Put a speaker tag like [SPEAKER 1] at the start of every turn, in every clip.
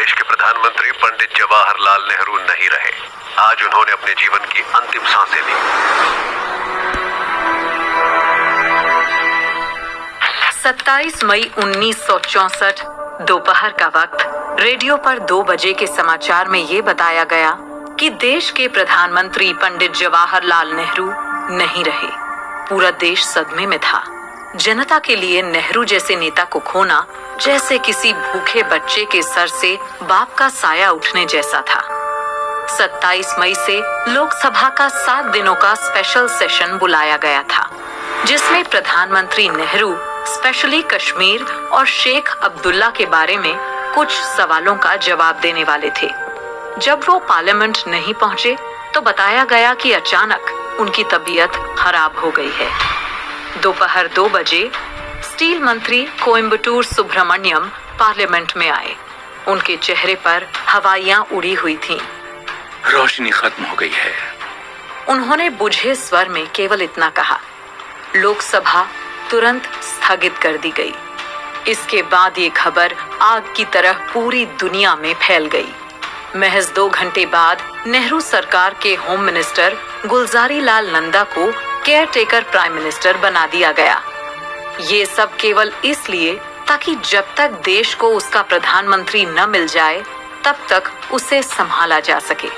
[SPEAKER 1] देश के प्रधानमंत्री पंडित जवाहरलाल नेहरू नहीं रहे। आज उन्होंने अपने जीवन की अंतिम सांसें ली।
[SPEAKER 2] 27 मई 1964 दोपहर का वक्त रेडियो पर 2 बजे के समाचार में ये बताया गया कि देश के प्रधानमंत्री पंडित जवाहरलाल नेहरू नहीं रहे। पूरा देश सदमे में था। जनता के लिए नेहरू जैसे नेता को खोना जैसे किसी भूखे बच्चे के सर से बाप का साया उठने जैसा था। 27 मई से लोकसभा का 7 दिनों का स्पेशल सेशन बुलाया गया था, जिसमें प्रधानमंत्री नेहरू स्पेशली कश्मीर और शेख अब्दुल्ला के बारे में कुछ सवालों का जवाब देने वाले थे। जब वो पार्लियामेंट नहीं पहुंचे तो बताया गया कि अचानक उनकी तबीयत खराब हो गई है। दोपहर 2 बजे स्टील मंत्री कोयम्बटूर सुब्रमण्यम पार्लियामेंट में आए। उनके चेहरे पर हवाइयां उड़ी हुई थीं।
[SPEAKER 3] रोशनी खत्म हो गई है।
[SPEAKER 2] उन्होंने बुझे स्वर में केवल इतना कहा। लोकसभा तुरंत स्थगित कर दी गई। इसके बाद ये खबर आग की तरह पूरी दुनिया में फैल गई। महज 2 घंटे बाद नेहरू सरकार के होम मिनिस्टर गुलजारी लाल नंदा को केयर टेकर प्राइम मिनिस्टर बना दिया गया। ये सब केवल इसलिए ताकि जब तक देश को उसका प्रधानमंत्री न मिल जाए तब तक उसे संभाला जा सके।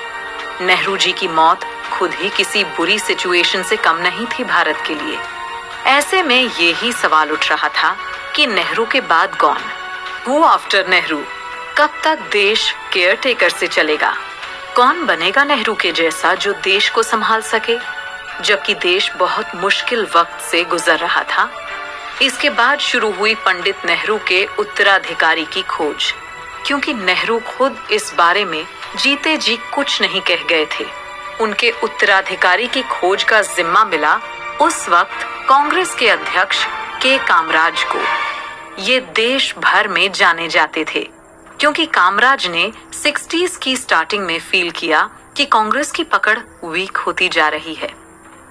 [SPEAKER 2] नेहरू जी की मौत खुद ही किसी बुरी सिचुएशन से कम नहीं थी भारत के लिए। ऐसे में ये ही सवाल उठ रहा था कि नेहरू के बाद कौन? Who after Nehru? कब तक देश केयर टेकर से चलेगा? कौन बनेगा नेहरू के जैसा जो देश को संभाल सके, जबकि देश बहुत मुश्किल वक्त से गुजर रहा था। इसके बाद शुरू हुई पंडित नेहरू के उत्तराधिकारी की खोज, क्योंकि नेहरू खुद इस बारे में जीते जी कुछ नहीं कह गए थे। उनके उत्तराधिकारी की खोज का जिम्मा मिला उस वक्त कांग्रेस के अध्यक्ष के कामराज को। ये देश भर में जाने जाते थे, क्योंकि कामराज ने 60s की स्टार्टिंग में फील किया कि कांग्रेस की पकड़ वीक होती जा रही है।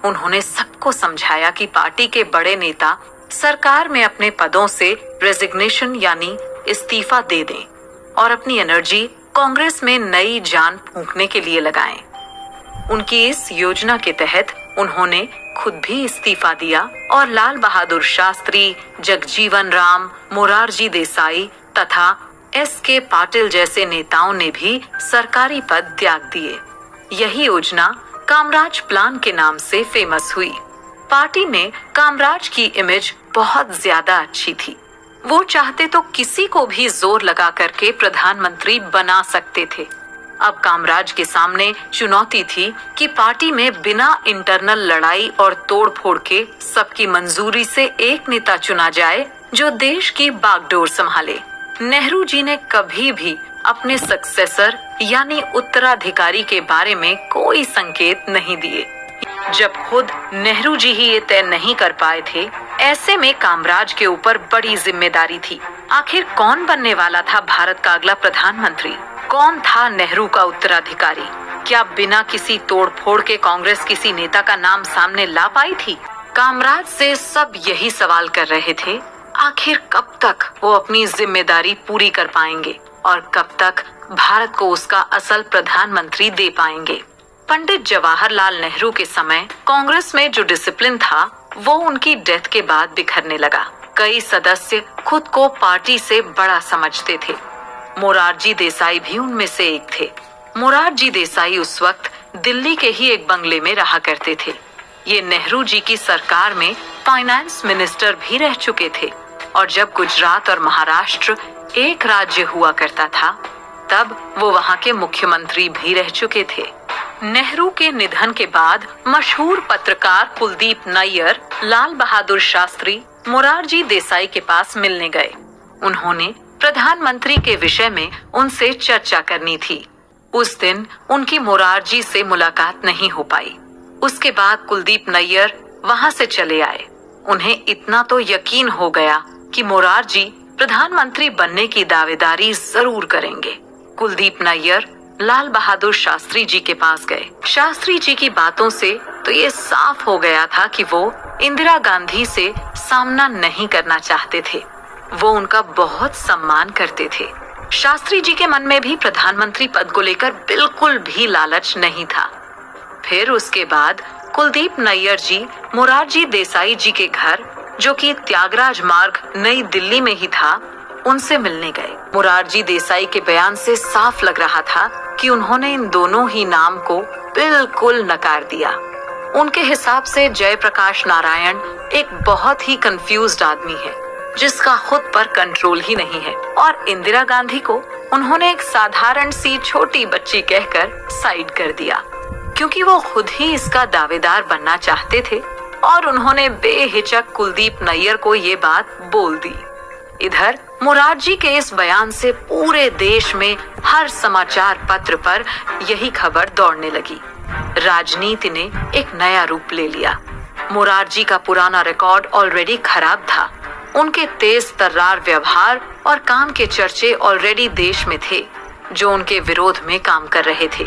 [SPEAKER 2] उन्होंने सबको समझाया कि पार्टी के बड़े नेता सरकार में अपने पदों से रेजिग्नेशन यानी इस्तीफा दे दें और अपनी एनर्जी कांग्रेस में नई जान फूंकने के लिए लगाएं। उनकी इस योजना के तहत उन्होंने खुद भी इस्तीफा दिया और लाल बहादुर शास्त्री, जगजीवन राम, मोरारजी देसाई तथा S.K. पाटिल जैसे नेताओं ने भी सरकारी पद त्याग दिए। यही योजना कामराज प्लान के नाम से फेमस हुई। पार्टी में कामराज की इमेज बहुत ज्यादा अच्छी थी। वो चाहते तो किसी को भी जोर लगा करके प्रधानमंत्री बना सकते थे। अब कामराज के सामने चुनौती थी कि पार्टी में बिना इंटरनल लड़ाई और तोड़फोड़ के सबकी मंजूरी से एक नेता चुना जाए जो देश की बागडोर संभाले। नेहरू जी ने कभी भी अपने सक्सेसर यानी उत्तराधिकारी के बारे में कोई संकेत नहीं दिए। जब खुद नेहरू जी ही ये तय नहीं कर पाए थे, ऐसे में कामराज के ऊपर बड़ी जिम्मेदारी थी। आखिर कौन बनने वाला था भारत का अगला प्रधानमंत्री? कौन था नेहरू का उत्तराधिकारी? क्या बिना किसी तोड़फोड़ के कांग्रेस किसी नेता का नाम सामने ला पाई थी? कामराज से सब यही सवाल कर रहे थे। आखिर कब तक वो अपनी जिम्मेदारी पूरी कर पाएंगे और कब तक भारत को उसका असल प्रधानमंत्री दे पाएंगे? पंडित जवाहरलाल नेहरू के समय कांग्रेस में जो डिसिप्लिन था वो उनकी डेथ के बाद बिखरने लगा। कई सदस्य खुद को पार्टी से बड़ा समझते थे। मोरारजी देसाई भी उनमें से एक थे। मोरारजी देसाई उस वक्त दिल्ली के ही एक बंगले में रहा करते थे। ये नेहरू जी की सरकार में फाइनेंस मिनिस्टर भी रह चुके थे और जब गुजरात और महाराष्ट्र एक राज्य हुआ करता था तब वो वहाँ के मुख्यमंत्री भी रह चुके थे। नेहरू के निधन के बाद मशहूर पत्रकार कुलदीप नैयर लाल बहादुर शास्त्री मोरारजी देसाई के पास मिलने गए। उन्होंने प्रधानमंत्री के विषय में उनसे चर्चा करनी थी। उस दिन उनकी मोरारजी से मुलाकात नहीं हो पाई। उसके बाद कुलदीप नैयर वहां से चले आए। उन्हें इतना तो यकीन हो गया कि मोरारजी प्रधानमंत्री बनने की दावेदारी जरूर करेंगे। कुलदीप नैयर लाल बहादुर शास्त्री जी के पास गए। शास्त्री जी की बातों से तो ये साफ हो गया था कि वो इंदिरा गांधी से सामना नहीं करना चाहते थे। वो उनका बहुत सम्मान करते थे, शास्त्री जी के मन में भी प्रधानमंत्री पद को लेकर बिल्कुल भी लालच नहीं था। फिर उसके बाद कुलदीप नैयर जी मोरारजी देसाई जी के घर, जो कि त्यागराज मार्ग नई दिल्ली में ही था, उनसे मिलने गए। मोरारजी देसाई के बयान से साफ लग रहा था कि उन्होंने इन दोनों ही नाम को बिल्कुल नकार दिया। उनके हिसाब से जयप्रकाश नारायण एक बहुत ही कंफ्यूज्ड आदमी है, जिसका खुद पर कंट्रोल ही नहीं है, और इंदिरा गांधी को उन्होंने एक साधारण सी छोटी बच्ची कहकर साइड कर दिया, क्योंकि वो खुद ही इसका दावेदार बनना चाहते थे, और उन्होंने बेहिचक कुलदीप नैयर को ये बात बोल दी। इधर मोरारजी के इस बयान से पूरे देश में हर समाचार पत्र पर यही खबर दौड़ने लगी। राजनीति ने एक नया रूप ले लिया। मोरारजी का पुराना रिकॉर्ड ऑलरेडी खराब था। उनके तेज तर्रार व्यवहार और काम के चर्चे ऑलरेडी देश में थे, जो उनके विरोध में काम कर रहे थे।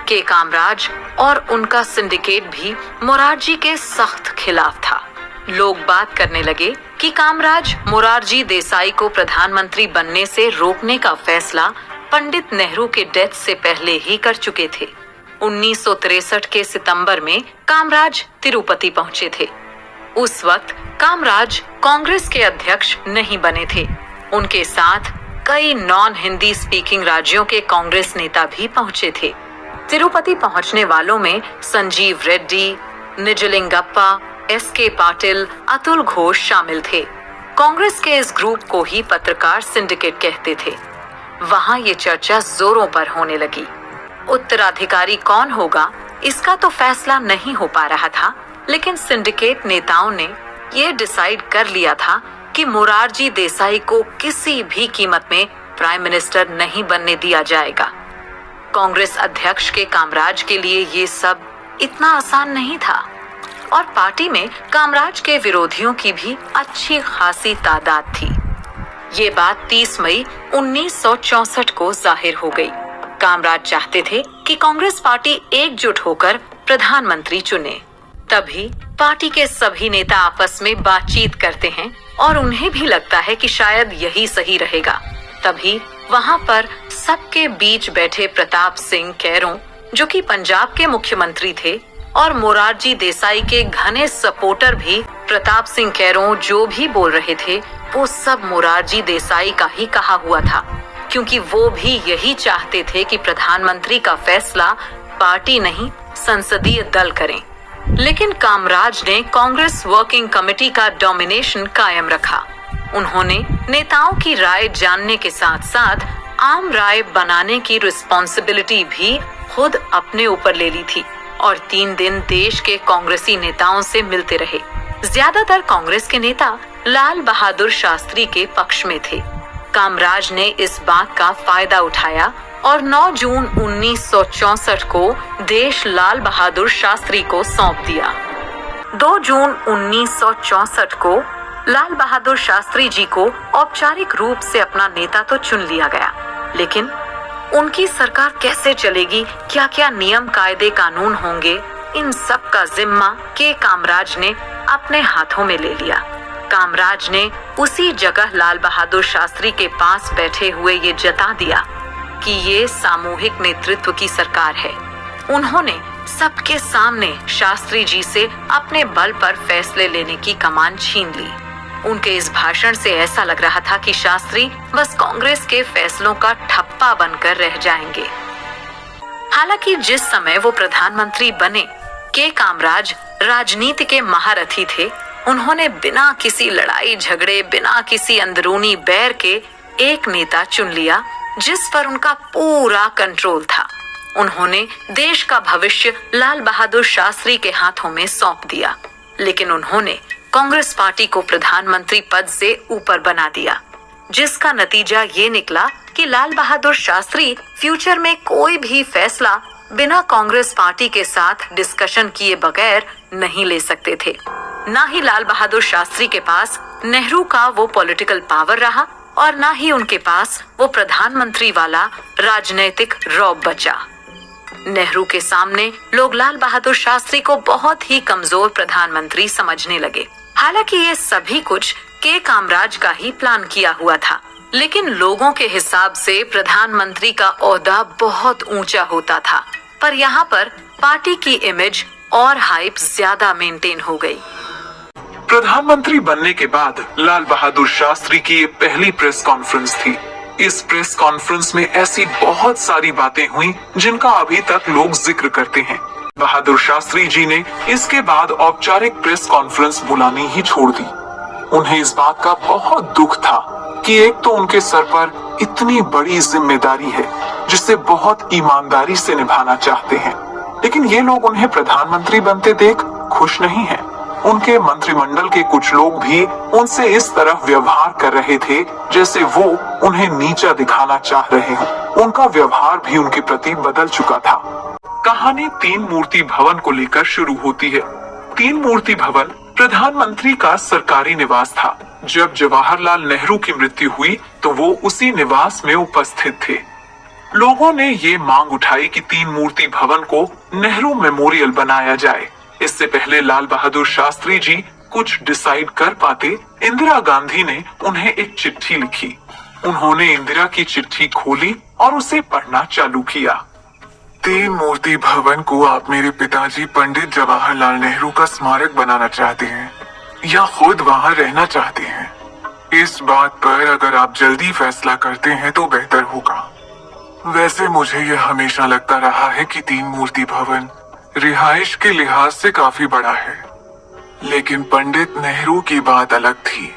[SPEAKER 2] के कामराज और उनका सिंडिकेट भी मोरारजी के सख्त खिलाफ था। लोग बात करने लगे कि कामराज मोरारजी देसाई को प्रधानमंत्री बनने से रोकने का फैसला पंडित नेहरू के डेथ से पहले ही कर चुके थे। 1963 के सितंबर में कामराज तिरुपति पहुंचे थे। उस वक्त कामराज कांग्रेस के अध्यक्ष नहीं बने थे। उनके साथ कई नॉन हिंदी स्पीकिंग राज्यों के कांग्रेस नेता भी पहुंचे थे। तिरुपति पहुंचने वालों में संजीव रेड्डी, निजलिंगप्पा, एस.के. पाटिल, अतुल घोष शामिल थे। कांग्रेस के इस ग्रुप को ही पत्रकार सिंडिकेट कहते थे। वहां ये चर्चा जोरों पर होने लगी। उत्तराधिकारी कौन होगा, इसका तो फैसला नहीं हो पा रहा था, लेकिन सिंडिकेट नेताओं ने ये डिसाइड कर लिया था कि मोरारजी देसाई को किसी भी कीमत में प्राइम मिनिस्टर नहीं बनने दिया जाएगा। कांग्रेस अध्यक्ष के कामराज के लिए ये सब इतना आसान नहीं था, और पार्टी में कामराज के विरोधियों की भी अच्छी खासी तादाद थी। ये बात 30 मई 1964 को जाहिर हो गई। कामराज चाहते थे कि कांग्रेस पार्टी एकजुट होकर प्रधानमंत्री चुने। तभी पार्टी के सभी नेता आपस में बातचीत करते हैं और उन्हें भी लगता है कि शायद यही सही रहेगा। तभी वहां पर सबके बीच बैठे प्रताप सिंह कैरों, जो कि पंजाब के मुख्यमंत्री थे, और मोरारजी देसाई के घने सपोर्टर भी प्रताप सिंह कैरों जो भी बोल रहे थे, वो सब मोरारजी देसाई का ही कहा हुआ था, क्योंकि वो भी यही चाहते थे कि प्रधानमंत्री का फैसला पार्टी नहीं संसदीय दल करें। लेकिन कामराज ने कांग्रेस वर्किंग कमेटी का डोमिनेशन कायम रखा। उन्होंने नेताओं की राय जानने के साथ साथ आम राय बनाने की रिस्पॉन्सिबिलिटी भी खुद अपने ऊपर ले ली थी, और 3 दिन देश के कांग्रेसी नेताओं से मिलते रहे। ज्यादातर कांग्रेस के नेता लाल बहादुर शास्त्री के पक्ष में थे। कामराज ने इस बात का फायदा उठाया और 9 जून 1964 को देश लाल बहादुर शास्त्री को सौंप दिया। 2 जून 1964 को लाल बहादुर शास्त्री जी को औपचारिक रूप से अपना नेता तो चुन लिया गया, लेकिन उनकी सरकार कैसे चलेगी, क्या क्या नियम कायदे कानून होंगे, इन सब का जिम्मा के कामराज ने अपने हाथों में ले लिया। कामराज ने उसी जगह लाल बहादुर शास्त्री के पास बैठे हुए ये जता दिया कि ये सामूहिक नेतृत्व की सरकार है। उन्होंने सबके सामने शास्त्री जी से अपने बल पर फैसले लेने की कमान छीन ली। उनके इस भाषण से ऐसा लग रहा था कि शास्त्री बस कांग्रेस के फैसलों का ठप्पा बनकर रह जाएंगे। हालांकि जिस समय वो प्रधानमंत्री बने, के कामराज राजनीति के महारथी थे। उन्होंने बिना किसी लड़ाई झगड़े, बिना किसी अंदरूनी बैर के एक नेता चुन लिया जिस पर उनका पूरा कंट्रोल था। उन्होंने देश का भविष्य लाल बहादुर शास्त्री के हाथों में सौंप दिया, लेकिन उन्होंने कांग्रेस पार्टी को प्रधानमंत्री पद से ऊपर बना दिया, जिसका नतीजा ये निकला कि लाल बहादुर शास्त्री फ्यूचर में कोई भी फैसला बिना कांग्रेस पार्टी के साथ डिस्कशन किए बगैर नहीं ले सकते थे। ना ही लाल बहादुर शास्त्री के पास नेहरू का वो पॉलिटिकल पावर रहा, और ना ही उनके पास वो प्रधानमंत्री वाला राजनीतिक रौब बचा। नेहरू के सामने लोग लाल बहादुर शास्त्री को बहुत ही कमजोर प्रधानमंत्री समझने लगे। हालांकि ये सभी कुछ के कामराज का ही प्लान किया हुआ था। लेकिन लोगों के हिसाब से प्रधानमंत्री का ओहदा बहुत ऊंचा होता था, पर यहाँ पर पार्टी की इमेज और हाइप ज्यादा मेंटेन हो गई।
[SPEAKER 4] प्रधानमंत्री बनने के बाद लाल बहादुर शास्त्री की ये पहली प्रेस कॉन्फ्रेंस थी। इस प्रेस कॉन्फ्रेंस में ऐसी बहुत सारी बातें हुई जिनका अभी तक लोग जिक्र करते हैं। बहादुर शास्त्री जी ने इसके बाद औपचारिक प्रेस कॉन्फ्रेंस बुलानी ही छोड़ दी। उन्हें इस बात का बहुत दुख था कि एक तो उनके सर पर इतनी बड़ी जिम्मेदारी है जिसे बहुत ईमानदारी से निभाना चाहते हैं, लेकिन ये लोग उन्हें प्रधानमंत्री बनते देख खुश नहीं हैं। उनके मंत्रिमंडल के कुछ लोग भी उनसे इस तरह व्यवहार कर रहे थे जैसे वो उन्हें नीचा दिखाना चाह रहे हों। उनका व्यवहार भी उनके प्रति बदल चुका था। कहानी तीन मूर्ति भवन को लेकर शुरू होती है। तीन मूर्ति भवन प्रधानमंत्री का सरकारी निवास था। जब जवाहरलाल नेहरू की मृत्यु हुई तो वो उसी निवास में उपस्थित थे। लोगों ने ये मांग उठाई कि तीन मूर्ति भवन को नेहरू मेमोरियल बनाया जाए। इससे पहले लाल बहादुर शास्त्री जी कुछ डिसाइड कर पाते, इंदिरा गांधी ने उन्हें एक चिट्ठी लिखी। उन्होंने इंदिरा की चिट्ठी खोली और उसे पढ़ना चालू किया। तीन मूर्ति भवन को आप मेरे पिताजी पंडित जवाहरलाल नेहरू का स्मारक बनाना चाहते हैं या खुद वहां रहना चाहते हैं? इस बात पर अगर आप जल्दी फैसला करते हैं तो बेहतर होगा। वैसे मुझे यह हमेशा लगता रहा है कि तीन मूर्ति भवन रिहाइश के लिहाज से काफी बड़ा है, लेकिन पंडित नेहरू की बात अलग थी।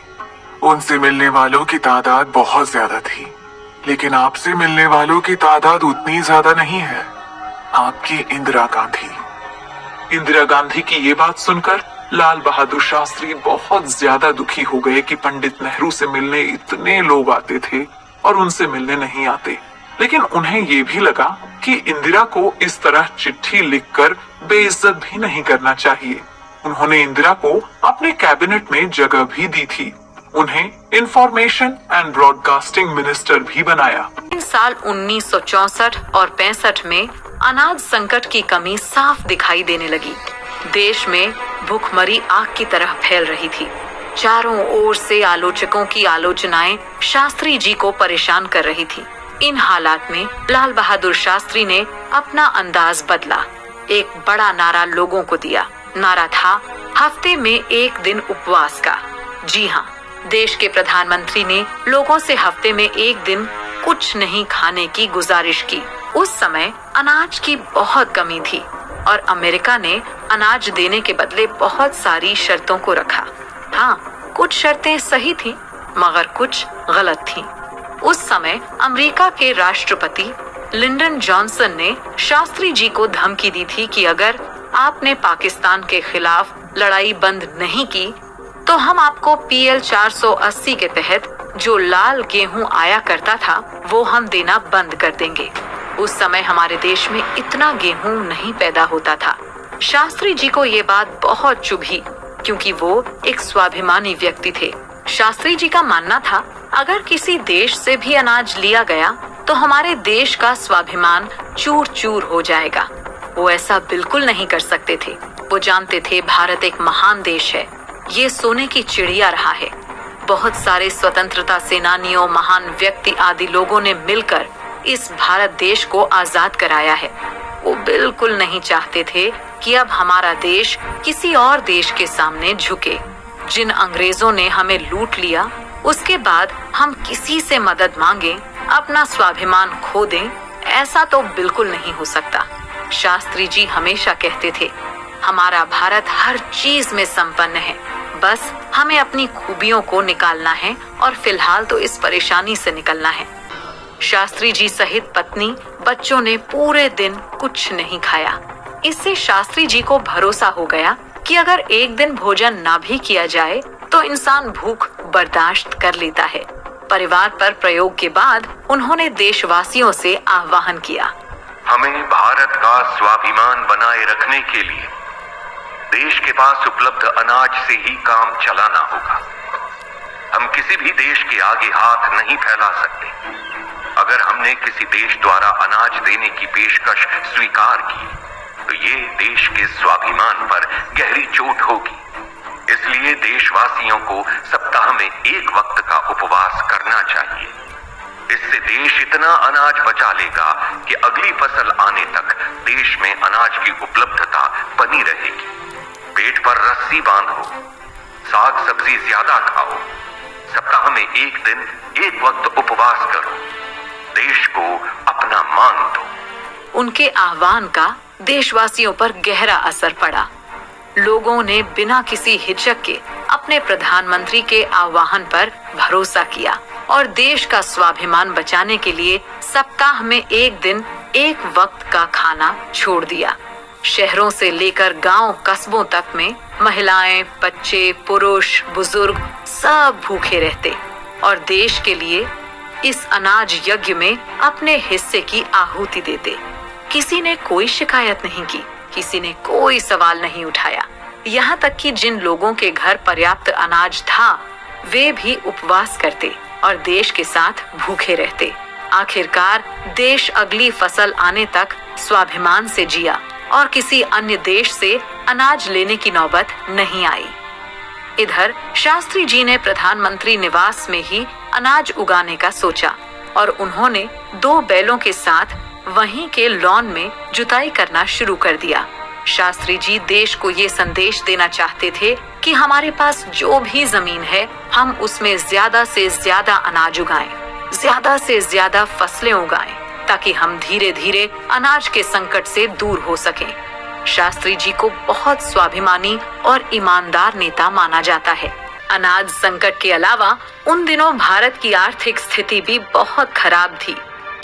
[SPEAKER 4] उनसे मिलने वालों की तादाद बहुत ज्यादा थी, लेकिन आपसे मिलने वालों की तादाद उतनी ज्यादा नहीं है। आपकी इंदिरा गांधी की ये बात सुनकर लाल बहादुर शास्त्री बहुत ज्यादा दुखी हो गए कि पंडित नेहरू से मिलने इतने लोग आते थे और उनसे मिलने नहीं आते। लेकिन उन्हें ये भी लगा कि इंदिरा को इस तरह चिट्ठी लिखकर बेइज्जत भी नहीं करना चाहिए। उन्होंने इंदिरा को अपने कैबिनेट में जगह भी दी थी। उन्हें इंफॉर्मेशन एंड ब्रॉडकास्टिंग मिनिस्टर भी बनाया।
[SPEAKER 2] साल 1964 और 65 में अनाज संकट की कमी साफ दिखाई देने लगी। देश में भूखमरी आग की तरह फैल रही थी। चारों ओर से आलोचकों की आलोचनाएं शास्त्री जी को परेशान कर रही थी। इन हालात में लाल बहादुर शास्त्री ने अपना अंदाज बदला। एक बड़ा नारा लोगों को दिया। नारा था हफ्ते में एक दिन उपवास का। जी हाँ, देश के प्रधानमंत्री ने लोगों से हफ्ते में एक दिन कुछ नहीं खाने की गुजारिश की। उस समय अनाज की बहुत कमी थी और अमेरिका ने अनाज देने के बदले बहुत सारी शर्तों को रखा। हाँ, कुछ शर्तें सही थी मगर कुछ गलत थी। उस समय अमेरिका के राष्ट्रपति लिंडन जॉनसन ने शास्त्री जी को धमकी दी थी कि अगर आपने पाकिस्तान के खिलाफ लड़ाई बंद नहीं की तो हम आपको PL 480 के तहत जो लाल गेहूं आया करता था वो हम देना बंद कर देंगे। उस समय हमारे देश में इतना गेहूं नहीं पैदा होता था। शास्त्री जी को ये बात बहुत चुभी क्योंकि वो एक स्वाभिमानी व्यक्ति थे। शास्त्री जी का मानना था अगर किसी देश से भी अनाज लिया गया तो हमारे देश का स्वाभिमान चूर चूर हो जाएगा। वो ऐसा बिल्कुल नहीं कर सकते थे। वो जानते थे भारत एक महान देश है, ये सोने की चिड़िया रहा है। बहुत सारे स्वतंत्रता सेनानियों, महान व्यक्ति आदि लोगों ने मिलकर इस भारत देश को आजाद कराया है। वो बिल्कुल नहीं चाहते थे कि अब हमारा देश किसी और देश के सामने झुके। जिन अंग्रेजों ने हमें लूट लिया उसके बाद हम किसी से मदद मांगे, अपना स्वाभिमान खो दें, ऐसा तो बिल्कुल नहीं हो सकता। शास्त्री जी हमेशा कहते थे हमारा भारत हर चीज में संपन्न है, बस हमें अपनी खूबियों को निकालना है और फिलहाल तो इस परेशानी से निकलना है। शास्त्री जी सहित पत्नी बच्चों ने पूरे दिन कुछ नहीं खाया। इससे शास्त्री जी को भरोसा हो गया कि अगर एक दिन भोजन ना भी किया जाए तो इंसान भूख बर्दाश्त कर लेता है। परिवार पर प्रयोग के बाद उन्होंने देशवासियों से आह्वान किया,
[SPEAKER 1] हमें भारत का स्वाभिमान बनाए रखने के लिए देश के पास उपलब्ध अनाज से ही काम चलाना होगा। हम किसी भी देश के आगे हाथ नहीं फैला सकते। अगर हमने किसी देश द्वारा अनाज देने की पेशकश स्वीकार की तो ये देश के स्वाभिमान पर गहरी चोट होगी। इसलिए देशवासियों को सप्ताह में एक वक्त का उपवास करना चाहिए। इससे देश इतना अनाज बचा लेगा कि अगली फसल आने तक देश में अनाज की उपलब्धता बनी रहेगी। पेट पर रस्सी बांधो, साग सब्जी ज्यादा खाओ, सप्ताह में एक दिन एक वक्त उपवास करो, देश को अपना मान दो।
[SPEAKER 2] उनके आह्वान का देशवासियों पर गहरा असर पड़ा। लोगों ने बिना किसी हिचक के अपने प्रधानमंत्री के आह्वान पर भरोसा किया और देश का स्वाभिमान बचाने के लिए सप्ताह में एक दिन एक वक्त का खाना छोड़ दिया। शहरों से लेकर गांव कस्बों तक में महिलाएं, बच्चे, पुरुष, बुजुर्ग सब भूखे रहते और देश के लिए इस अनाज यज्ञ में अपने हिस्से की आहुति देते। किसी ने कोई शिकायत नहीं की, किसी ने कोई सवाल नहीं उठाया। यहाँ तक कि जिन लोगों के घर पर्याप्त अनाज था वे भी उपवास करते और देश के साथ भूखे रहते। आखिरकार देश अगली फसल आने तक स्वाभिमान से जिया और किसी अन्य देश से अनाज लेने की नौबत नहीं आई। इधर शास्त्री जी ने प्रधानमंत्री निवास में ही अनाज उगाने का सोचा और उन्होंने 2 बैलों के साथ वहीं के लॉन में जुताई करना शुरू कर दिया। शास्त्री जी देश को ये संदेश देना चाहते थे कि हमारे पास जो भी जमीन है हम उसमें ज्यादा से ज्यादा अनाज उगाएं, ज्यादा से ज्यादा फसलें उगाएं, ताकि हम धीरे धीरे अनाज के संकट से दूर हो सकें। शास्त्री जी को बहुत स्वाभिमानी और ईमानदार नेता माना जाता है। अनाज संकट के अलावा उन दिनों भारत की आर्थिक स्थिति भी बहुत खराब थी।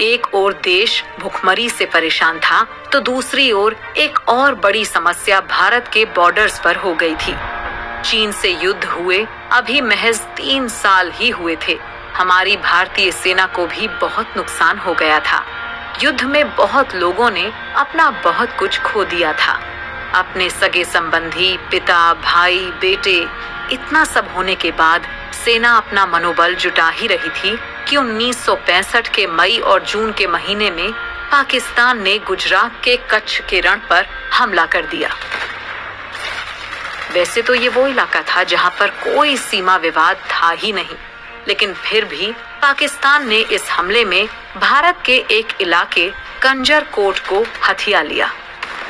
[SPEAKER 2] एक ओर देश भुखमरी से परेशान था तो दूसरी ओर एक और बड़ी समस्या भारत के बॉर्डर्स पर हो गई थी। चीन से युद्ध हुए अभी महज 3 साल ही हुए थे। हमारी भारतीय सेना को भी बहुत नुकसान हो गया था। युद्ध में बहुत लोगों ने अपना बहुत कुछ खो दिया था। अपने सगे संबंधी, पिता, भाई, बेटे, इतना सब होने के बाद सेना अपना मनोबल जुटा ही रही थी कि 1965 के मई और जून के महीने में पाकिस्तान ने गुजरात के कच्छ के रण पर हमला कर दिया। वैसे तो ये वो इलाका था जहां पर कोई सीमा विवाद था ही नहीं, लेकिन फिर भी पाकिस्तान ने इस हमले में भारत के एक इलाके कंजर कोट को हथिया लिया।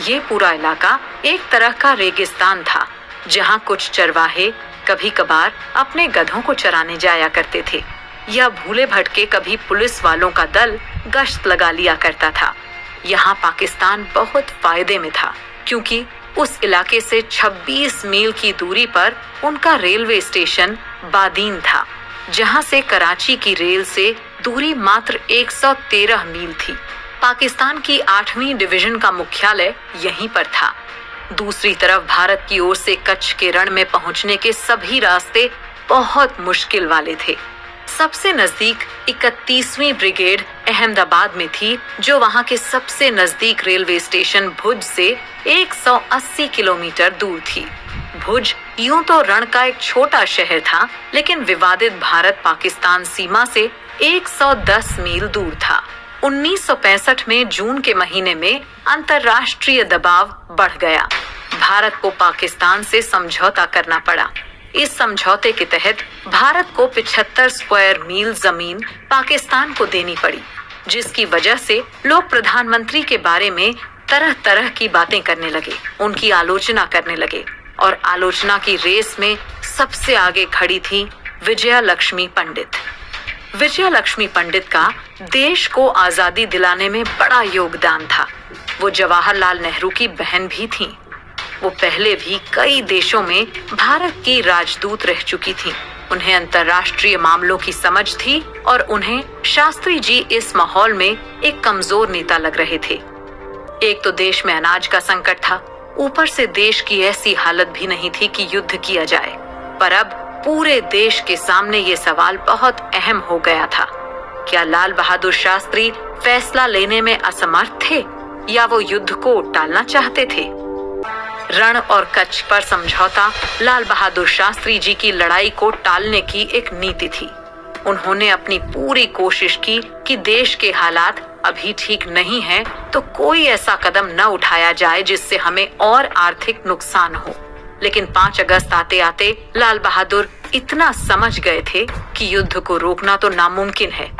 [SPEAKER 2] ये पूरा इलाका एक तरह का रेगिस्तान था जहां कुछ चरवाहे कभी कभार अपने गधों को चराने जाया करते थे या भूले भटके कभी पुलिस वालों का दल गश्त लगा लिया करता था। यहाँ पाकिस्तान बहुत फायदे में था क्योंकि उस इलाके से 26 मील की दूरी पर उनका रेलवे स्टेशन बादीन था, जहाँ से कराची की रेल से दूरी मात्र 113 मील थी। पाकिस्तान की 8वीं डिवीजन का मुख्यालय यहीं पर था। दूसरी तरफ भारत की ओर से कच्छ के रण में पहुंचने के सभी रास्ते बहुत मुश्किल वाले थे। सबसे नजदीक 31वीं ब्रिगेड अहमदाबाद में थी, जो वहां के सबसे नजदीक रेलवे स्टेशन भुज से 180 किलोमीटर दूर थी। भुज यूं तो रण का एक छोटा शहर था, लेकिन विवादित भारत पाकिस्तान सीमा से 110 मील दूर था। 1965 में जून के महीने में अंतर्राष्ट्रीय दबाव बढ़ गया। भारत को पाकिस्तान से समझौता करना पड़ा। इस समझौते के तहत भारत को 75 स्क्वायर मील जमीन पाकिस्तान को देनी पड़ी, जिसकी वजह से लोग प्रधानमंत्री के बारे में तरह तरह की बातें करने लगे, उनकी आलोचना करने लगे और आलोचना की रेस में सबसे आगे खड़ी थी विजया लक्ष्मी पंडित। विजया लक्ष्मी पंडित का देश को आजादी दिलाने में बड़ा योगदान था। वो जवाहरलाल नेहरू की बहन भी थीं। वो पहले भी कई देशों में भारत की राजदूत रह चुकी थीं। उन्हें अंतर्राष्ट्रीय मामलों की समझ थी और उन्हें शास्त्री जी इस माहौल में एक कमजोर नेता लग रहे थे। एक तो देश में अनाज का संकट था, ऊपर से देश की ऐसी हालत भी नहीं थी कि युद्ध किया जाए। पर अब पूरे देश के सामने ये सवाल बहुत अहम हो गया था। क्या लाल बहादुर शास्त्री फैसला लेने में असमर्थ थे या वो युद्ध को टालना चाहते थे? रण और कच्छ पर समझौता लाल बहादुर शास्त्री जी की लड़ाई को टालने की एक नीति थी। उन्होंने अपनी पूरी कोशिश की कि देश के हालात अभी ठीक नहीं हैं, तो कोई ऐसा कदम न उठाया जाए जिससे हमें और आर्थिक नुकसान हो। लेकिन 5 अगस्त आते आते लाल बहादुर इतना समझ गए थे कि युद्ध को रोकना तो नामुमकिन है।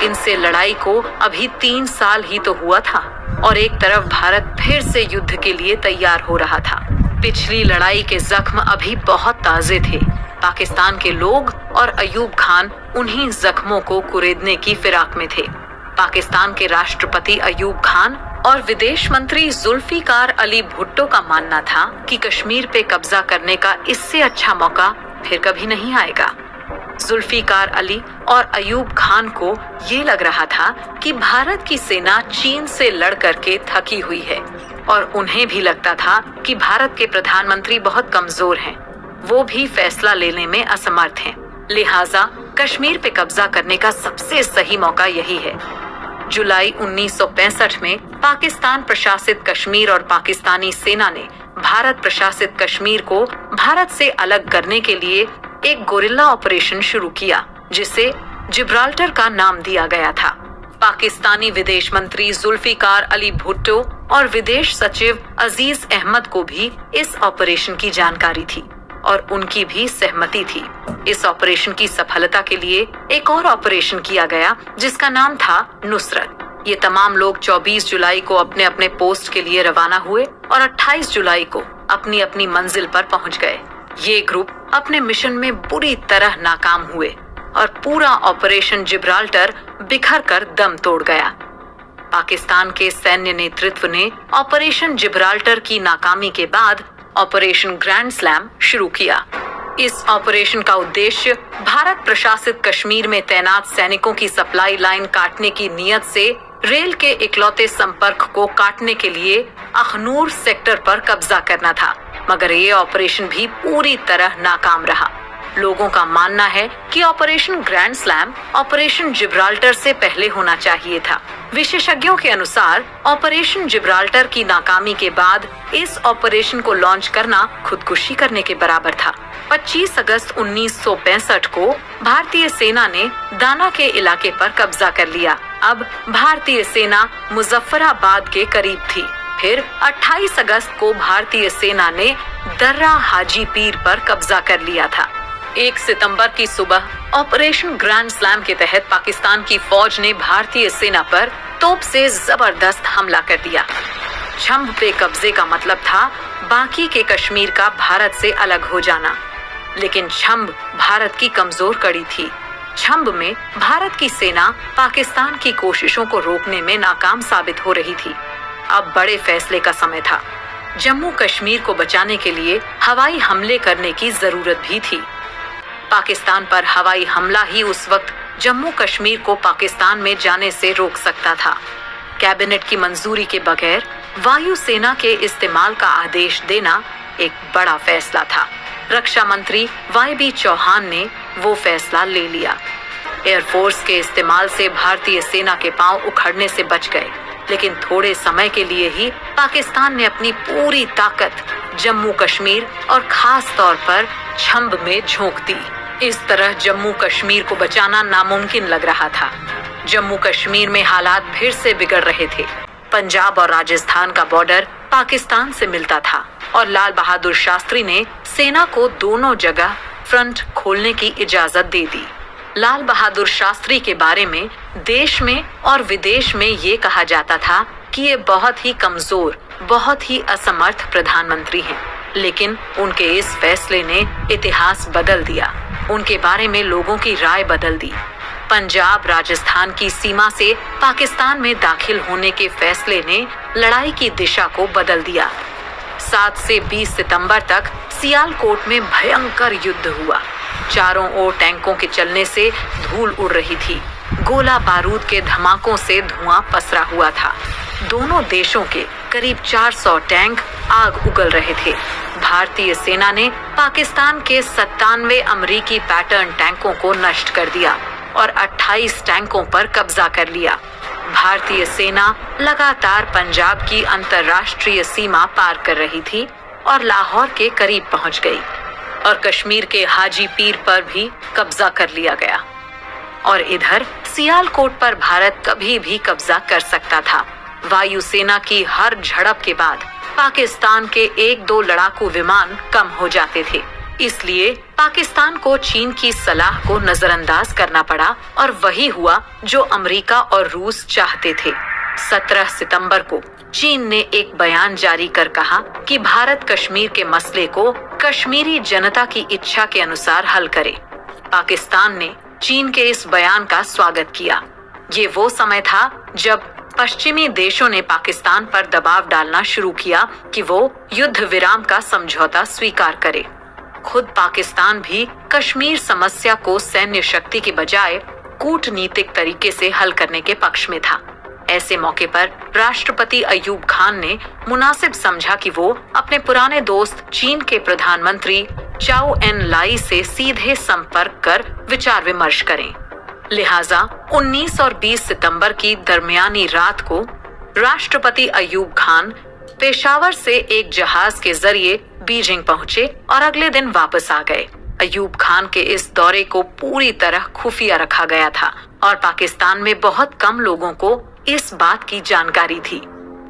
[SPEAKER 2] इनसे लड़ाई को अभी 3 साल ही तो हुआ था और एक तरफ भारत फिर से युद्ध के लिए तैयार हो रहा था। पिछली लड़ाई के जख्म अभी बहुत ताजे थे। पाकिस्तान के लोग और अयूब खान उन्हीं जख्मों को कुरेदने की फिराक में थे। पाकिस्तान के राष्ट्रपति अयूब खान और विदेश मंत्री जुल्फिकार अली भुट्टो का मानना था कि कश्मीर पे कब्जा करने का इससे अच्छा मौका फिर कभी नहीं आएगा। जुल्फिकार अली और अयूब खान को ये लग रहा था कि भारत की सेना चीन से लड़ करके थकी हुई है और उन्हें भी लगता था कि भारत के प्रधानमंत्री बहुत कमजोर हैं, वो भी फैसला लेने में असमर्थ हैं। लिहाजा कश्मीर पे कब्जा करने का सबसे सही मौका यही है। जुलाई 1965 में पाकिस्तान प्रशासित कश्मीर और पाकिस्तानी सेना ने भारत प्रशासित कश्मीर को भारत से अलग करने के लिए एक गोरिल्ला ऑपरेशन शुरू किया, जिसे जिब्राल्टर का नाम दिया गया था। पाकिस्तानी विदेश मंत्री जुल्फिकार अली भुट्टो और विदेश सचिव अजीज अहमद को भी इस ऑपरेशन की जानकारी थी और उनकी भी सहमति थी। इस ऑपरेशन की सफलता के लिए एक और ऑपरेशन किया गया जिसका नाम था नुसरत। ये तमाम लोग 24 जुलाई को अपने अपने पोस्ट के लिए रवाना हुए और 28 जुलाई को अपनी अपनी मंजिल पर पहुंच गए। ये ग्रुप अपने मिशन में बुरी तरह नाकाम हुए और पूरा ऑपरेशन जिब्राल्टर बिखर कर दम तोड़ गया। पाकिस्तान के सैन्य नेतृत्व ने ऑपरेशन जिब्राल्टर की नाकामी के बाद ऑपरेशन ग्रैंड स्लैम शुरू किया। इस ऑपरेशन का उद्देश्य भारत प्रशासित कश्मीर में तैनात सैनिकों की सप्लाई लाइन काटने की नियत से रेल के इकलौते संपर्क को काटने के लिए अखनूर सेक्टर पर कब्जा करना था, मगर ये ऑपरेशन भी पूरी तरह नाकाम रहा। लोगों का मानना है कि operation grand slam operation Gibraltar से पहले होना चाहिए था। विशेषज्ञों के अनुसार ऑपरेशन जिब्राल्टर की नाकामी के बाद इस ऑपरेशन को लॉन्च करना खुदकुशी करने के बराबर था। 25 अगस्त 1965 को भारतीय सेना ने दाना के इलाके पर कब्जा कर लिया। अब भारतीय सेना मुजफ्फराबाद के करीब थी। फिर 28 अगस्त को भारतीय सेना ने दर्रा हाजी पीर पर कब्जा कर लिया था। 1 सितंबर की सुबह ऑपरेशन ग्रैंड स्लैम के तहत पाकिस्तान की फौज ने भारतीय सेना पर तोप से जबरदस्त हमला कर दिया। छंब पे कब्जे का मतलब था बाकी के कश्मीर का भारत से अलग हो जाना, लेकिन छंब भारत की कमजोर कड़ी थी। छंब में भारत की सेना पाकिस्तान की कोशिशों को रोकने में नाकाम साबित हो रही थी। अब बड़े फैसले का समय था। जम्मू कश्मीर को बचाने के लिए हवाई हमले करने की जरूरत भी थी। पाकिस्तान पर हवाई हमला ही उस वक्त जम्मू कश्मीर को पाकिस्तान में जाने से रोक सकता था। कैबिनेट की मंजूरी के बगैर वायुसेना के इस्तेमाल का आदेश देना एक बड़ा फैसला था। रक्षा मंत्री YB चौहान ने वो फैसला ले लिया। एयरफोर्स के इस्तेमाल से भारतीय सेना के पांव उखड़ने से बच गए, लेकिन थोड़े समय के लिए ही पाकिस्तान ने अपनी पूरी ताकत जम्मू कश्मीर और खास तौर पर छंब में झोंक दी। इस तरह जम्मू कश्मीर को बचाना नामुमकिन लग रहा था। जम्मू कश्मीर में हालात फिर से बिगड़ रहे थे। पंजाब और राजस्थान का बॉर्डर पाकिस्तान से मिलता था और लाल बहादुर शास्त्री ने सेना को दोनों जगह फ्रंट खोलने की इजाजत दे दी। लाल बहादुर शास्त्री के बारे में देश में और विदेश में ये कहा जाता था कि ये बहुत ही कमजोर, बहुत ही असमर्थ प्रधानमंत्री हैं, लेकिन उनके इस फैसले ने इतिहास बदल दिया। उनके बारे में लोगों की राय बदल दी। पंजाब राजस्थान की सीमा से पाकिस्तान में दाखिल होने के फैसले ने लड़ाई की दिशा को बदल दिया। 7 से 20 सितंबर तक सियालकोट में भयंकर युद्ध हुआ। चारों ओर टैंकों के चलने से धूल उड़ रही थी। गोला बारूद के धमाकों से धुआं पसरा हुआ था। दोनों देशों के करीब 400 टैंक आग उगल रहे थे। भारतीय सेना ने पाकिस्तान के 97 अमेरिकी पैटर्न टैंकों को नष्ट कर दिया और 28 टैंकों पर कब्जा कर लिया। भारतीय सेना लगातार पंजाब की अंतर्राष्ट्रीय सीमा पार कर रही थी और लाहौर के करीब पहुंच गई और कश्मीर के हाजी पीर पर भी कब्जा कर लिया गया। और इधर सियालकोट पर भारत कभी भी कब्जा कर सकता था। वायुसेना की हर झड़प के बाद पाकिस्तान के 1-2 लड़ाकू विमान कम हो जाते थे। इसलिए पाकिस्तान को चीन की सलाह को नजरअंदाज करना पड़ा और वही हुआ जो अमेरिका और रूस चाहते थे। 17 सितंबर को चीन ने एक बयान जारी कर कहा कि भारत कश्मीर के मसले को कश्मीरी जनता की इच्छा के अनुसार हल करे। पाकिस्तान ने चीन के इस बयान का स्वागत किया। ये वो समय था जब पश्चिमी देशों ने पाकिस्तान पर दबाव डालना शुरू किया कि वो युद्ध विराम का समझौता स्वीकार करे। खुद पाकिस्तान भी कश्मीर समस्या को सैन्य शक्ति के बजाय कूटनीतिक तरीके से हल करने के पक्ष में था। ऐसे मौके पर राष्ट्रपति अयूब खान ने मुनासिब समझा कि वो अपने पुराने दोस्त चीन के प्रधानमंत्री चाओ एन लाई से सीधे संपर्क कर विचार विमर्श करें। लिहाजा 19 और 20 सितंबर की दरमियानी रात को राष्ट्रपति अयूब खान पेशावर से एक जहाज के जरिए बीजिंग पहुंचे और अगले दिन वापस आ गए। अयूब खान के इस दौरे को पूरी तरह खुफिया रखा गया था और पाकिस्तान में बहुत कम लोगों को इस बात की जानकारी थी।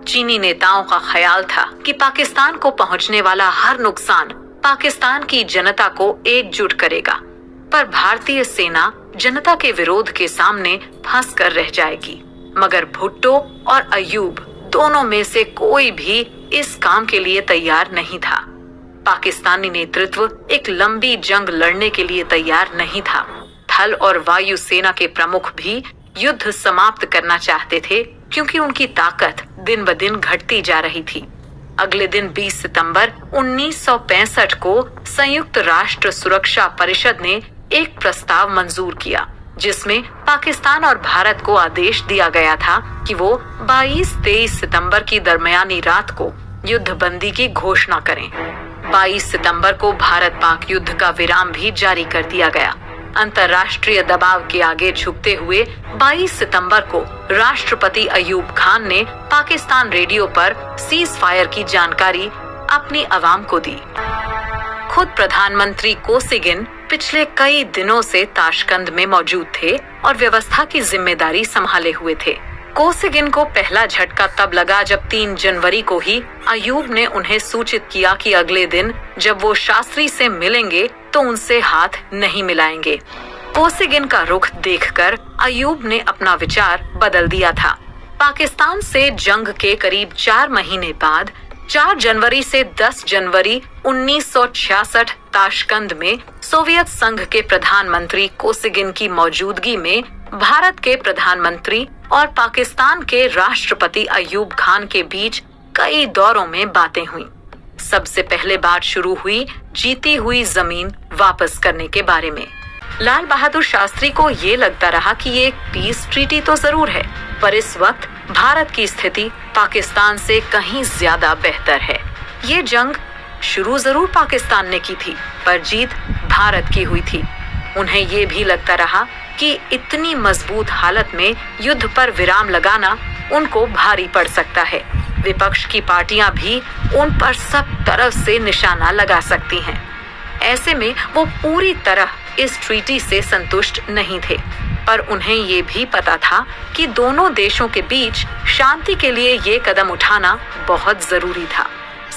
[SPEAKER 2] चीनी नेताओं का ख्याल था कि पाकिस्तान को पहुंचने वाला हर नुकसान पाकिस्तान की जनता को एकजुट करेगा, पर भारतीय सेना जनता के विरोध के सामने फंस कर रह जाएगी। मगर भुट्टो और अयूब दोनों में से कोई भी इस काम के लिए तैयार नहीं था। पाकिस्तानी नेतृत्व एक लंबी जंग लड़ने के लिए तैयार नहीं था। थल और वायु सेना के प्रमुख भी युद्ध समाप्त करना चाहते थे क्योंकि उनकी ताकत दिन ब दिन घटती जा रही थी। अगले दिन 20 सितंबर 1965 को संयुक्त राष्ट्र सुरक्षा परिषद ने एक प्रस्ताव मंजूर किया जिसमें पाकिस्तान और भारत को आदेश दिया गया था कि वो 22-23 सितंबर की दरमियानी रात को युद्ध बंदी की घोषणा करें। 22 सितंबर को भारत पाक युद्ध का विराम भी जारी कर दिया गया। अंतर्राष्ट्रीय दबाव के आगे झुकते हुए 22 सितंबर को राष्ट्रपति अयूब खान ने पाकिस्तान रेडियो पर सीज फायर की जानकारी अपनी आवाम को दी। खुद प्रधानमंत्री कोसिगिन पिछले कई दिनों से ताशकंद में मौजूद थे और व्यवस्था की जिम्मेदारी संभाले हुए थे। कोसिगिन को पहला झटका तब लगा जब 3 जनवरी को ही अयूब ने उन्हें सूचित किया कि अगले दिन जब वो शास्त्री से मिलेंगे तो उनसे हाथ नहीं मिलाएंगे। कोसिगिन का रुख देखकर अयूब ने अपना विचार बदल दिया था। पाकिस्तान से जंग के करीब 4 महीने बाद 4 जनवरी से 10 जनवरी 1966 ताशकंद में सोवियत संघ के प्रधानमंत्री कोसिगिन की मौजूदगी में भारत के प्रधानमंत्री और पाकिस्तान के राष्ट्रपति अयूब खान के बीच कई दौरों में बातें हुई। सबसे पहले बात शुरू हुई जीती हुई जमीन वापस करने के बारे में। लाल बहादुर शास्त्री को ये लगता रहा कि ये एक पीस ट्रीटी तो जरूर है, पर इस वक्त भारत की स्थिति पाकिस्तान से कहीं ज्यादा बेहतर है। ये जंग शुरू जरूर पाकिस्तान ने की थी, पर जीत भारत की हुई थी। उन्हें ये भी लगता रहा कि इतनी मजबूत हालत में युद्ध पर विराम लगाना उनको भारी पड़ सकता है। विपक्ष की पार्टियां भी उन पर सब तरफ से निशाना लगा सकती हैं। ऐसे में वो पूरी तरह इस ट्रीटी से संतुष्ट नहीं थे, पर उन्हें ये भी पता था कि दोनों देशों के बीच शांति के लिए ये कदम उठाना बहुत जरूरी था।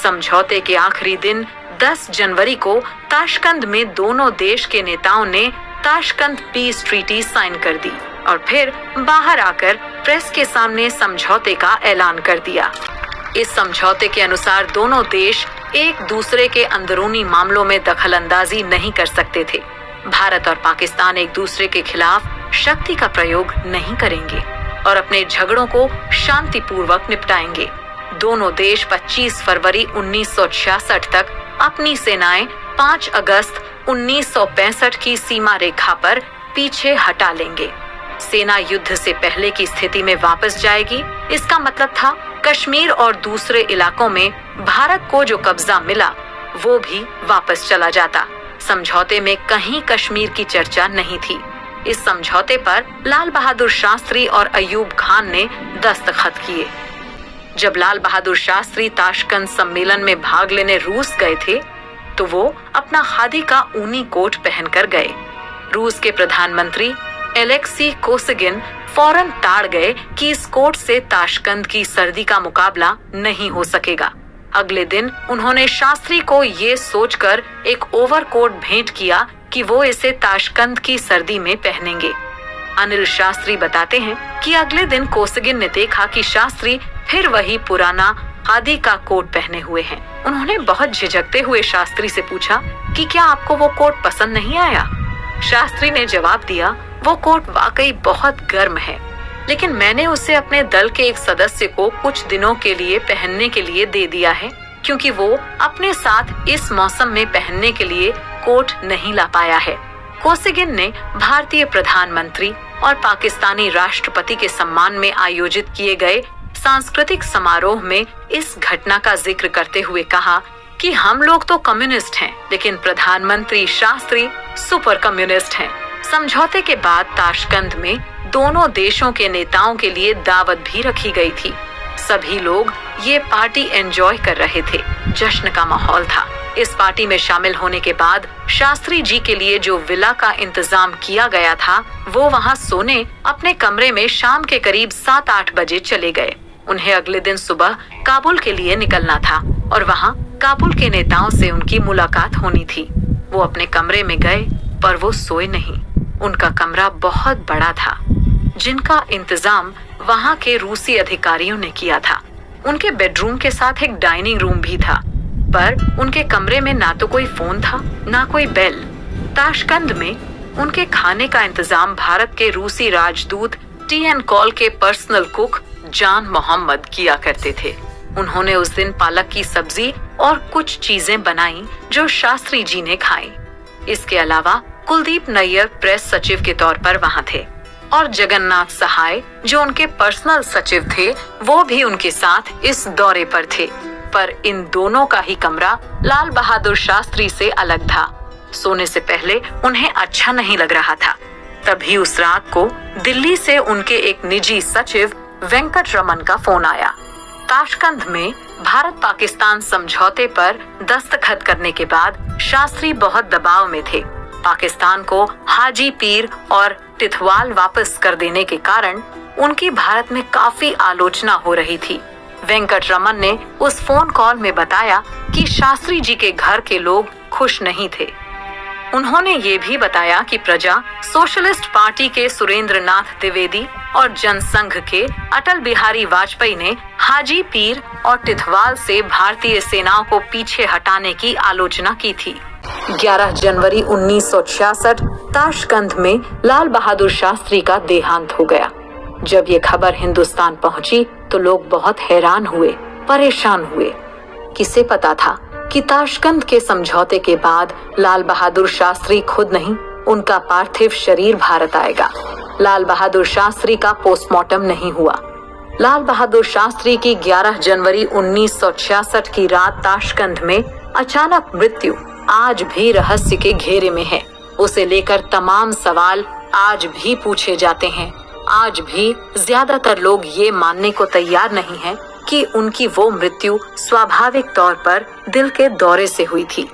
[SPEAKER 2] समझौते के आखिरी दिन 10 जनवरी को ताशकंद में दोनों देश के नेताओं ने ताशकंद पीस ट्रीटी साइन कर दी और फिर बाहर आकर प्रेस के सामने समझौते का ऐलान कर दिया। इस समझौते के अनुसार दोनों देश एक दूसरे के अंदरूनी मामलों में दखलंदाजी नहीं कर सकते थे। भारत और पाकिस्तान एक दूसरे के खिलाफ शक्ति का प्रयोग नहीं करेंगे और अपने झगड़ों को शांतिपूर्वक निपटाएंगे। दोनों देश 25 फरवरी 1966 तक अपनी सेनाएं 5 अगस्त 1965 की सीमा रेखा पर पीछे हटा लेंगे। सेना युद्ध से पहले की स्थिति में वापस जाएगी। इसका मतलब था कश्मीर और दूसरे इलाकों में भारत को जो कब्जा मिला वो भी वापस चला जाता। समझौते में कहीं कश्मीर की चर्चा नहीं थी। इस समझौते पर लाल बहादुर शास्त्री और अयूब खान ने दस्तखत किए। जब लाल बहादुर शास्त्री ताशकंद सम्मेलन में भाग लेने रूस गए थे तो वो अपना खादी का ऊनी कोट पहनकर गए। रूस के प्रधानमंत्री एलेक्सी कोसिगिन फौरन ताड़ गए कि इस कोट से ताशकंद की सर्दी का मुकाबला नहीं हो सकेगा। अगले दिन उन्होंने शास्त्री को ये सोचकर एक ओवरकोट भेंट किया कि वो इसे ताशकंद की सर्दी में पहनेंगे। अनिल शास्त्री बताते हैं कि अगले दिन कोसगिन ने देखा कि शास्त्री फिर वही पुराना खादी का कोट पहने हुए हैं। उन्होंने बहुत झिझकते हुए शास्त्री से पूछा कि क्या आपको वो कोट पसंद नहीं आया? शास्त्री ने जवाब दिया, वो कोट वाकई बहुत गर्म है, लेकिन मैंने उसे अपने दल के एक सदस्य को कुछ दिनों के लिए पहनने के लिए दे दिया है, क्योंकि वो अपने साथ इस मौसम में पहनने के लिए कोट नहीं ला पाया है। कोसिगिन ने भारतीय प्रधानमंत्री और पाकिस्तानी राष्ट्रपति के सम्मान में आयोजित किए गए सांस्कृतिक समारोह में इस घटना का जिक्र करते हुए कहा कि हम लोग तो कम्युनिस्ट हैं, लेकिन प्रधानमंत्री शास्त्री सुपर कम्युनिस्ट हैं। समझौते के बाद ताशकंद में दोनों देशों के नेताओं के लिए दावत भी रखी गई थी। सभी लोग ये पार्टी एंजॉय कर रहे थे। जश्न का माहौल था। इस पार्टी में शामिल होने के बाद शास्त्री जी के लिए जो विला का इंतजाम किया गया था, वो वहाँ सोने अपने कमरे में शाम के करीब 7-8 बजे चले गए। उन्हें अगले दिन सुबह काबुल के लिए निकलना था और वहाँ काबुल के नेताओं से उनकी मुलाकात होनी थी। वो अपने कमरे में गए, पर वो सोए नहीं। उनका कमरा बहुत बड़ा था, जिनका इंतजाम वहाँ के रूसी अधिकारियों ने किया था। उनके बेडरूम के साथ एक डाइनिंग रूम भी था, पर उनके कमरे में ना तो कोई फोन था, ना कोई बेल। ताशकंद में उनके खाने का इंतजाम भारत के रूसी राजदूत टी.एन. कॉल के पर्सनल कुक जान मोहम्मद किया करते थे। उन्होंने उस दिन पालक की सब्जी और कुछ चीजें बनाई जो शास्त्री जी ने खाई। इसके अलावा कुलदीप नैयर प्रेस सचिव के तौर पर वहाँ थे और जगन्नाथ सहाय जो उनके पर्सनल सचिव थे, वो भी उनके साथ इस दौरे पर थे। पर इन दोनों का ही कमरा लाल बहादुर शास्त्री से अलग था। सोने से पहले उन्हें अच्छा नहीं लग रहा था। तभी उस रात को दिल्ली से उनके एक निजी सचिव वेंकट रमन का फोन आया। ताशकंद में भारत पाकिस्तान समझौते पर दस्तखत करने के बाद शास्त्री बहुत दबाव में थे। पाकिस्तान को हाजी पीर और तिथवाल वापस कर देने के कारण उनकी भारत में काफी आलोचना हो रही थी। वेंकट रमन ने उस फोन कॉल में बताया कि शास्त्री जी के घर के लोग खुश नहीं थे। उन्होंने ये भी बताया कि प्रजा सोशलिस्ट पार्टी के सुरेंद्र नाथ द्विवेदी और जनसंघ के अटल बिहारी वाजपेयी ने हाजी पीर और तिथवाल से भारतीय सेनाओं को पीछे हटाने की आलोचना की थी। 11 जनवरी 1966 ताशकंद में लाल बहादुर शास्त्री का देहांत हो गया। जब ये खबर हिंदुस्तान पहुंची तो लोग बहुत हैरान हुए, परेशान हुए। किसे पता था कि ताशकंद के समझौते के बाद लाल बहादुर शास्त्री खुद नहीं, उनका पार्थिव शरीर भारत आएगा। लाल बहादुर शास्त्री का पोस्टमार्टम नहीं हुआ। लाल बहादुर शास्त्री की 11 जनवरी 1966 की रात ताशकंद में अचानक मृत्यु आज भी रहस्य के घेरे में है। उसे लेकर तमाम सवाल आज भी पूछे जाते हैं। आज भी ज्यादातर लोग ये मानने को तैयार नहीं हैं कि उनकी वो मृत्यु स्वाभाविक तौर पर दिल के दौरे से हुई थी।